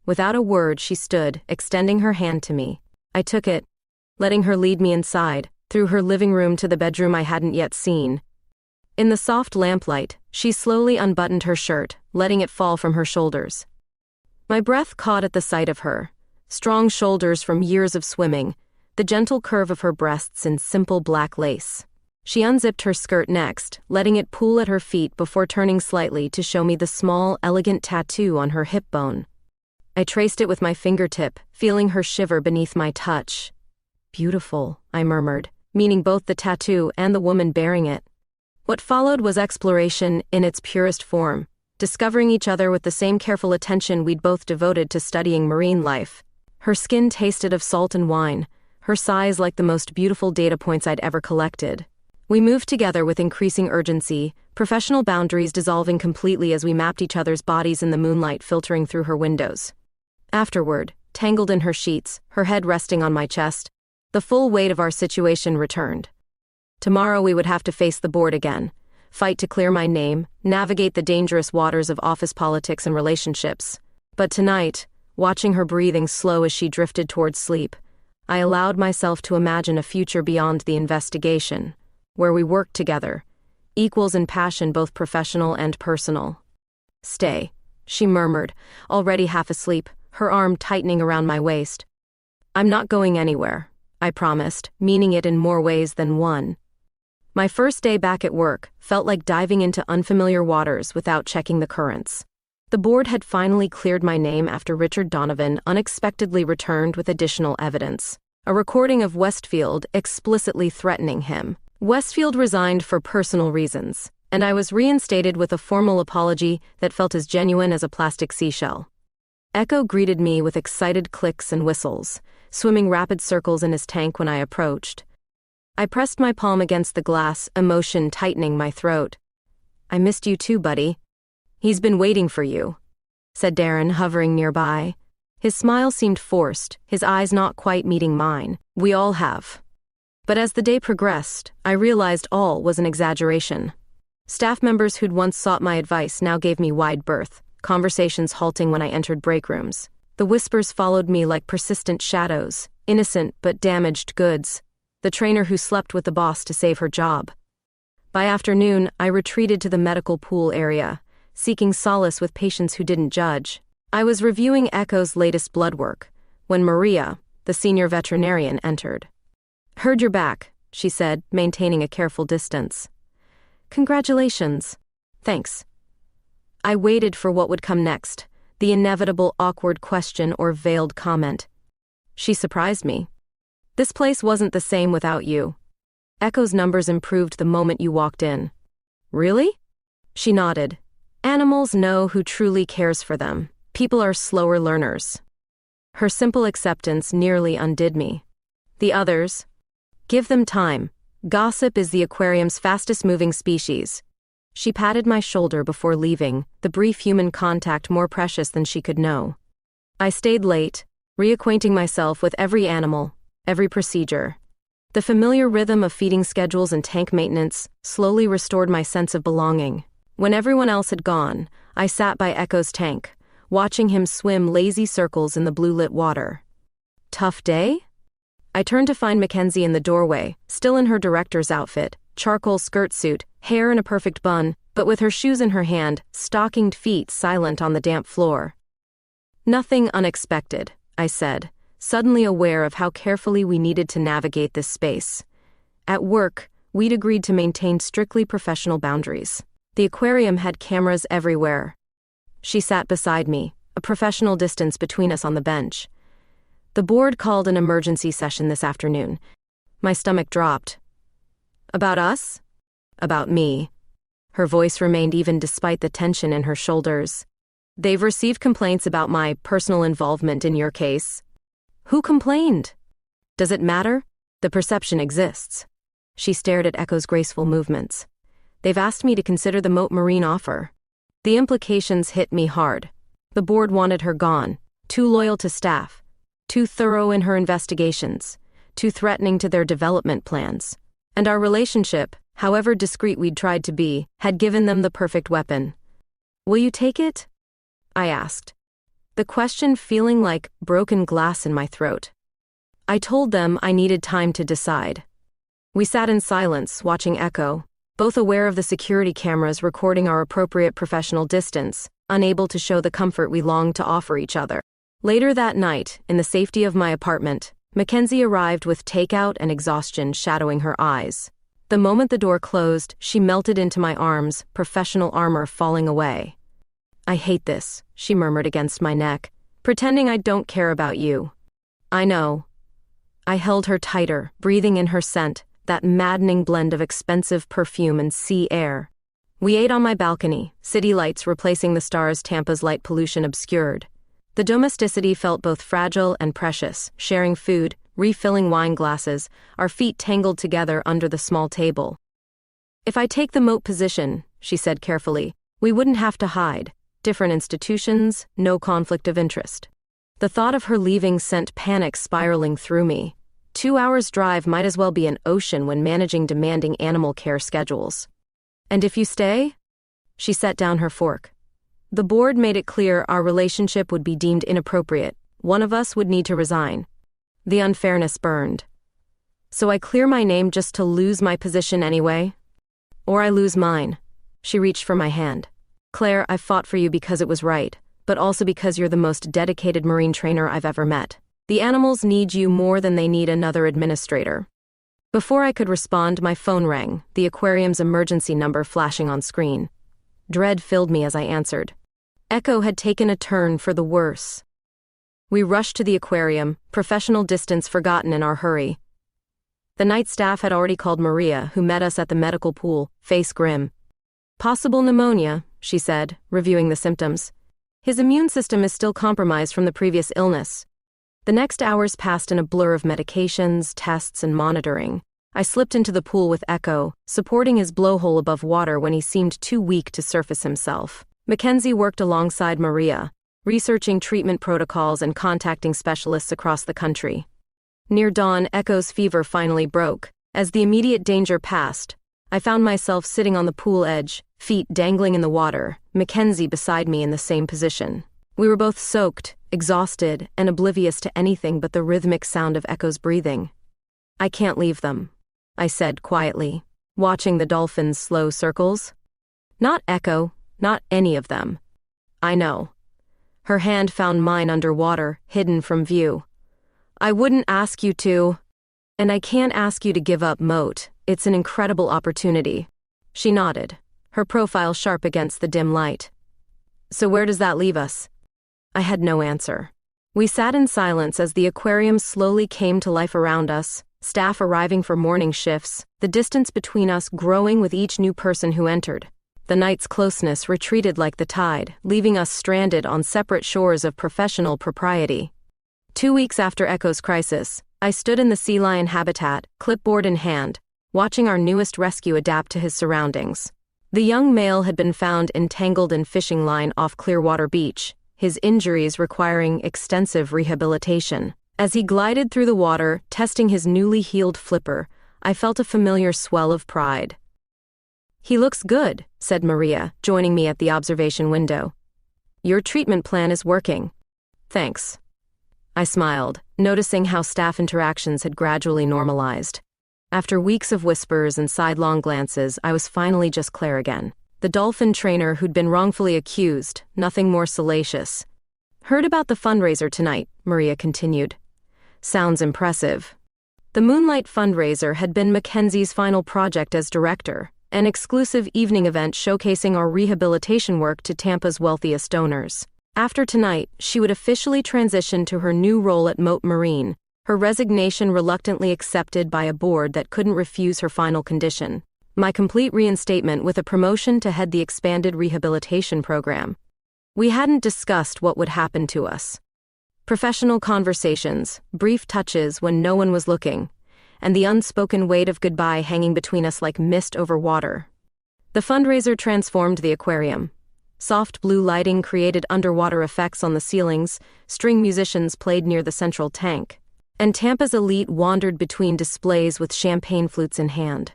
Without a word, she stood, extending her hand to me. I took it, letting her lead me inside, through her living room to the bedroom I hadn't yet seen. In the soft lamplight, she slowly unbuttoned her shirt, letting it fall from her shoulders. My breath caught at the sight of her. Strong shoulders from years of swimming, the gentle curve of her breasts in simple black lace. She unzipped her skirt next, letting it pool at her feet before turning slightly to show me the small, elegant tattoo on her hip bone. I traced it with my fingertip, feeling her shiver beneath my touch. "Beautiful," I murmured, meaning both the tattoo and the woman bearing it. What followed was exploration in its purest form, discovering each other with the same careful attention we'd both devoted to studying marine life. Her skin tasted of salt and wine, her size like the most beautiful data points I'd ever collected. We moved together with increasing urgency, professional boundaries dissolving completely as we mapped each other's bodies in the moonlight filtering through her windows. Afterward, tangled in her sheets, her head resting on my chest, the full weight of our situation returned. Tomorrow we would have to face the board again, fight to clear my name, navigate the dangerous waters of office politics and relationships. But tonight, watching her breathing slow as she drifted towards sleep, I allowed myself to imagine a future beyond the investigation, where we worked together, equals in passion both professional and personal. "Stay," she murmured, already half asleep, her arm tightening around my waist. "I'm not going anywhere," I promised, meaning it in more ways than one. My first day back at work felt like diving into unfamiliar waters without checking the currents. The board had finally cleared my name after Richard Donovan unexpectedly returned with additional evidence, a recording of Westfield explicitly threatening him. Westfield resigned for personal reasons, and I was reinstated with a formal apology that felt as genuine as a plastic seashell. Echo greeted me with excited clicks and whistles, swimming rapid circles in his tank when I approached. I pressed my palm against the glass, emotion tightening my throat. "I missed you too, buddy." "He's been waiting for you," said Darren, hovering nearby. His smile seemed forced, his eyes not quite meeting mine. "We all have." But as the day progressed, I realized all was an exaggeration. Staff members who'd once sought my advice now gave me wide berth, conversations halting when I entered break rooms. The whispers followed me like persistent shadows, innocent but damaged goods. The trainer who slept with the boss to save her job. By afternoon, I retreated to the medical pool area, seeking solace with patients who didn't judge. I was reviewing Echo's latest blood work, when Maria, the senior veterinarian, entered. "Heard you're back," she said, maintaining a careful distance. "Congratulations." "Thanks." I waited for what would come next, the inevitable awkward question or veiled comment. She surprised me. "This place wasn't the same without you. Echo's numbers improved the moment you walked in." "Really?" She nodded. "Animals know who truly cares for them. People are slower learners." Her simple acceptance nearly undid me. "The others? Give them time. Gossip is the aquarium's fastest-moving species." She patted my shoulder before leaving, the brief human contact more precious than she could know. I stayed late, reacquainting myself with every animal, every procedure. The familiar rhythm of feeding schedules and tank maintenance slowly restored my sense of belonging. When everyone else had gone, I sat by Echo's tank, watching him swim lazy circles in the blue-lit water. "Tough day?" I turned to find Mackenzie in the doorway, still in her director's outfit, charcoal skirt suit, hair in a perfect bun, but with her shoes in her hand, stockinged feet silent on the damp floor. "Nothing unexpected," I said, suddenly aware of how carefully we needed to navigate this space. At work, we'd agreed to maintain strictly professional boundaries. The aquarium had cameras everywhere. She sat beside me, a professional distance between us on the bench. "The board called an emergency session this afternoon." My stomach dropped. "About us?" "About me." Her voice remained even despite the tension in her shoulders. "They've received complaints about my personal involvement in your case." "Who complained?" "Does it matter?" The perception exists. She stared at Echo's graceful movements. They've asked me to consider the Moat Marine offer. The implications hit me hard. The board wanted her gone, too loyal to staff, too thorough in her investigations, too threatening to their development plans. And our relationship, however discreet we'd tried to be, had given them the perfect weapon. Will you take it? I asked, the question feeling like broken glass in my throat. I told them I needed time to decide. We sat in silence, watching Echo, both aware of the security cameras recording our appropriate professional distance, unable to show the comfort we longed to offer each other. Later that night, in the safety of my apartment, Mackenzie arrived with takeout and exhaustion shadowing her eyes. The moment the door closed, she melted into my arms, professional armor falling away. I hate this, she murmured against my neck, pretending I don't care about you. I know. I held her tighter, breathing in her scent, that maddening blend of expensive perfume and sea air. We ate on my balcony, city lights replacing the stars Tampa's light pollution obscured. The domesticity felt both fragile and precious, sharing food, refilling wine glasses, our feet tangled together under the small table. If I take the moat position, she said carefully, we wouldn't have to hide. Different institutions, no conflict of interest. The thought of her leaving sent panic spiraling through me. 2 hours' drive might as well be an ocean when managing demanding animal care schedules. And if you stay? She set down her fork. The board made it clear our relationship would be deemed inappropriate. One of us would need to resign. The unfairness burned. So I clear my name just to lose my position anyway? Or I lose mine. She reached for my hand. Claire, I fought for you because it was right, but also because you're the most dedicated Marine trainer I've ever met. The animals need you more than they need another administrator. Before I could respond, my phone rang, the aquarium's emergency number flashing on screen. Dread filled me as I answered. Echo had taken a turn for the worse. We rushed to the aquarium, professional distance forgotten in our hurry. The night staff had already called Maria, who met us at the medical pool, face grim. Possible pneumonia, she said, reviewing the symptoms. His immune system is still compromised from the previous illness. The next hours passed in a blur of medications, tests, and monitoring. I slipped into the pool with Echo, supporting his blowhole above water when he seemed too weak to surface himself. Mackenzie worked alongside Maria, researching treatment protocols and contacting specialists across the country. Near dawn, Echo's fever finally broke. As the immediate danger passed, I found myself sitting on the pool edge, feet dangling in the water, Mackenzie beside me in the same position. We were both soaked, exhausted, and oblivious to anything but the rhythmic sound of Echo's breathing. I can't leave them, I said quietly, watching the dolphins' slow circles. Not Echo, not any of them. I know. Her hand found mine underwater, hidden from view. I wouldn't ask you to. And I can't ask you to give up Moat. It's an incredible opportunity. She nodded, her profile sharp against the dim light. So where does that leave us? I had no answer. We sat in silence as the aquarium slowly came to life around us, staff arriving for morning shifts, the distance between us growing with each new person who entered. The night's closeness retreated like the tide, leaving us stranded on separate shores of professional propriety. 2 weeks after Echo's crisis, I stood in the sea lion habitat, clipboard in hand, watching our newest rescue adapt to his surroundings. The young male had been found entangled in fishing line off Clearwater Beach, his injuries requiring extensive rehabilitation. As he glided through the water, testing his newly healed flipper, I felt a familiar swell of pride. He looks good, said Maria, joining me at the observation window. Your treatment plan is working. Thanks. I smiled, noticing how staff interactions had gradually normalized. After weeks of whispers and sidelong glances, I was finally just Claire again. The dolphin trainer who'd been wrongfully accused, nothing more salacious. Heard about the fundraiser tonight, Maria continued. Sounds impressive. The Moonlight fundraiser had been Mackenzie's final project as director, an exclusive evening event showcasing our rehabilitation work to Tampa's wealthiest donors. After tonight, she would officially transition to her new role at Moat Marine, her resignation reluctantly accepted by a board that couldn't refuse her final condition. My complete reinstatement with a promotion to head the expanded rehabilitation program. We hadn't discussed what would happen to us. Professional conversations, brief touches when no one was looking, and the unspoken weight of goodbye hanging between us like mist over water. The fundraiser transformed the aquarium. Soft blue lighting created underwater effects on the ceilings, string musicians played near the central tank, and Tampa's elite wandered between displays with champagne flutes in hand.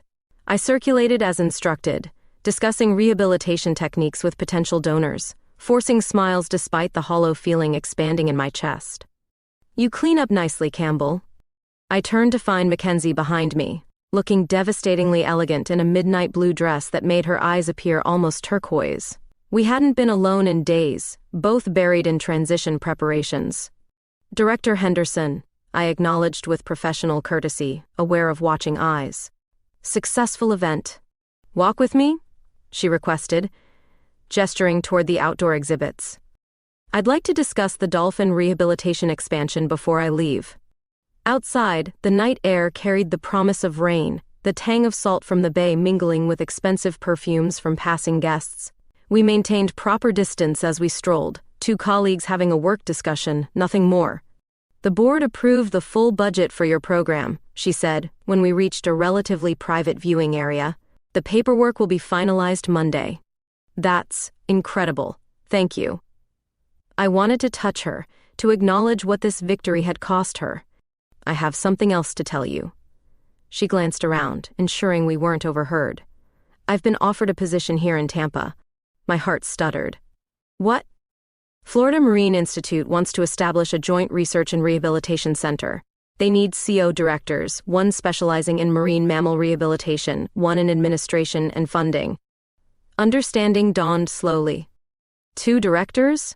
I circulated as instructed, discussing rehabilitation techniques with potential donors, forcing smiles despite the hollow feeling expanding in my chest. "You clean up nicely, Campbell." I turned to find Mackenzie behind me, looking devastatingly elegant in a midnight blue dress that made her eyes appear almost turquoise. We hadn't been alone in days, both buried in transition preparations. "Director Henderson," I acknowledged with professional courtesy, aware of watching eyes. "Successful event. Walk with me?" she requested, gesturing toward the outdoor exhibits. "I'd like to discuss the dolphin rehabilitation expansion before I leave." Outside, the night air carried the promise of rain, the tang of salt from the bay mingling with expensive perfumes from passing guests. We maintained proper distance as we strolled, two colleagues having a work discussion, nothing more. "The board approved the full budget for your program," she said, when we reached a relatively private viewing area. "The paperwork will be finalized Monday." "That's incredible. Thank you." I wanted to touch her, to acknowledge what this victory had cost her. "I have something else to tell you." She glanced around, ensuring we weren't overheard. "I've been offered a position here in Tampa." My heart stuttered. "What?" "Florida Marine Institute wants to establish a joint research and rehabilitation center. They need CO directors, one specializing in marine mammal rehabilitation, one in administration and funding." Understanding dawned slowly. "Two directors?"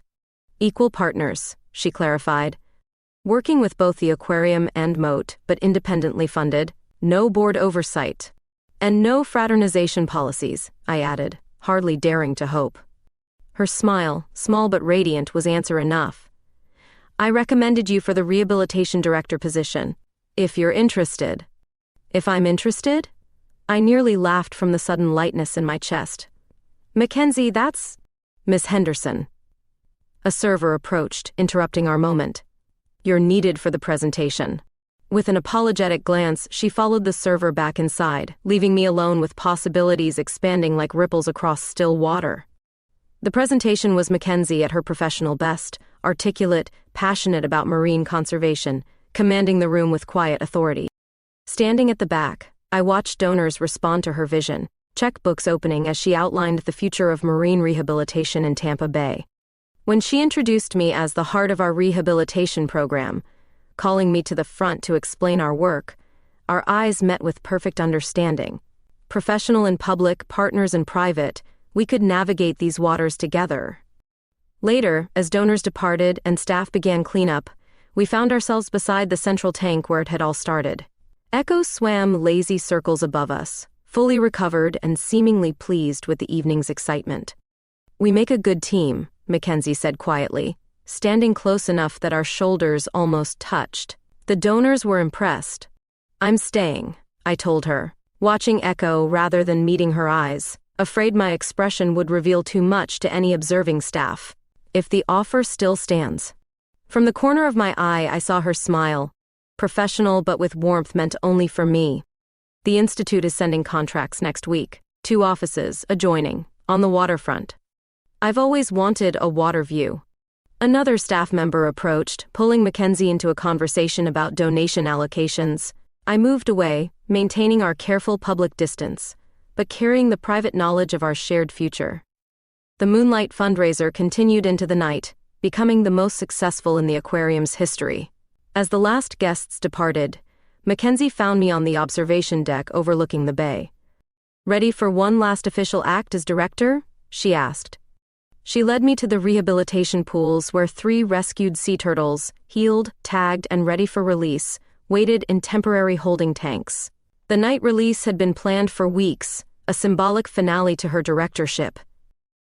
"Equal partners," she clarified. "Working with both the aquarium and moat, but independently funded. No board oversight. And no fraternization policies," I added, hardly daring to hope. Her smile, small but radiant, was answer enough. "I recommended you for the rehabilitation director position. If you're interested." "If I'm interested?" I nearly laughed from the sudden lightness in my chest. "Mackenzie, that's Miss Henderson." A server approached, interrupting our moment. "You're needed for the presentation." With an apologetic glance, she followed the server back inside, leaving me alone with possibilities expanding like ripples across still water. The presentation was Mackenzie at her professional best, articulate, passionate about marine conservation, commanding the room with quiet authority. Standing at the back, I watched donors respond to her vision, checkbooks opening as she outlined the future of marine rehabilitation in Tampa Bay. When she introduced me as the heart of our rehabilitation program, calling me to the front to explain our work, our eyes met with perfect understanding. Professional in public, partners in private, we could navigate these waters together. Later, as donors departed and staff began cleanup, we found ourselves beside the central tank where it had all started. Echoes swam lazy circles above us, fully recovered and seemingly pleased with the evening's excitement. "We make a good team," Mackenzie said quietly, standing close enough that our shoulders almost touched. The donors were impressed. "I'm staying," I told her, watching Echo rather than meeting her eyes, afraid my expression would reveal too much to any observing staff. "If the offer still stands." From the corner of my eye, I saw her smile, professional but with warmth meant only for me. "The Institute is sending contracts next week. 2 offices, adjoining, on the waterfront. I've always wanted a water view." Another staff member approached, pulling Mackenzie into a conversation about donation allocations. I moved away, maintaining our careful public distance, but carrying the private knowledge of our shared future. The Moonlight fundraiser continued into the night, becoming the most successful in the aquarium's history. As the last guests departed, Mackenzie found me on the observation deck overlooking the bay. "Ready for one last official act as director?" she asked. She led me to the rehabilitation pools where 3 rescued sea turtles, healed, tagged, and ready for release, waited in temporary holding tanks. The night release had been planned for weeks, a symbolic finale to her directorship.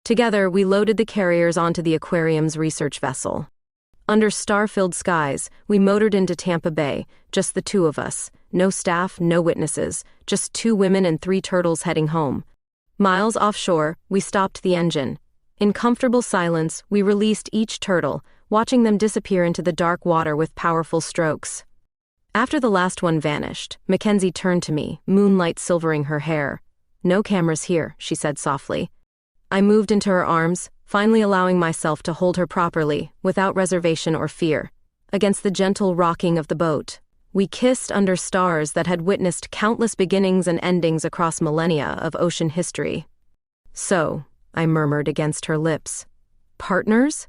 Together, we loaded the carriers onto the aquarium's research vessel. Under star-filled skies, we motored into Tampa Bay, just the 2 of us, no staff, no witnesses, just 2 women and 3 turtles heading home. Miles offshore, we stopped the engine. In comfortable silence, we released each turtle, watching them disappear into the dark water with powerful strokes. After the last one vanished, Mackenzie turned to me, moonlight silvering her hair. "No cameras here," she said softly. I moved into her arms, finally allowing myself to hold her properly, without reservation or fear. Against the gentle rocking of the boat, we kissed under stars that had witnessed countless beginnings and endings across millennia of ocean history. "So," I murmured against her lips. "Partners?"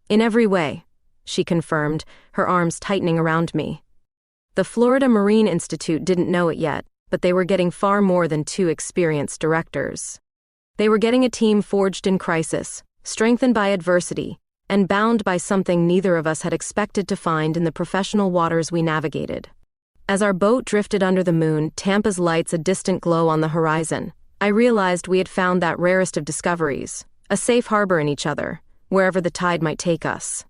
"In every way," she confirmed, her arms tightening around me. The Florida Marine Institute didn't know it yet, but they were getting far more than two experienced directors. They were getting a team forged in crisis, strengthened by adversity, and bound by something neither of us had expected to find in the professional waters we navigated. As our boat drifted under the moon, Tampa's lights a distant glow on the horizon, I realized we had found that rarest of discoveries, a safe harbor in each other, wherever the tide might take us.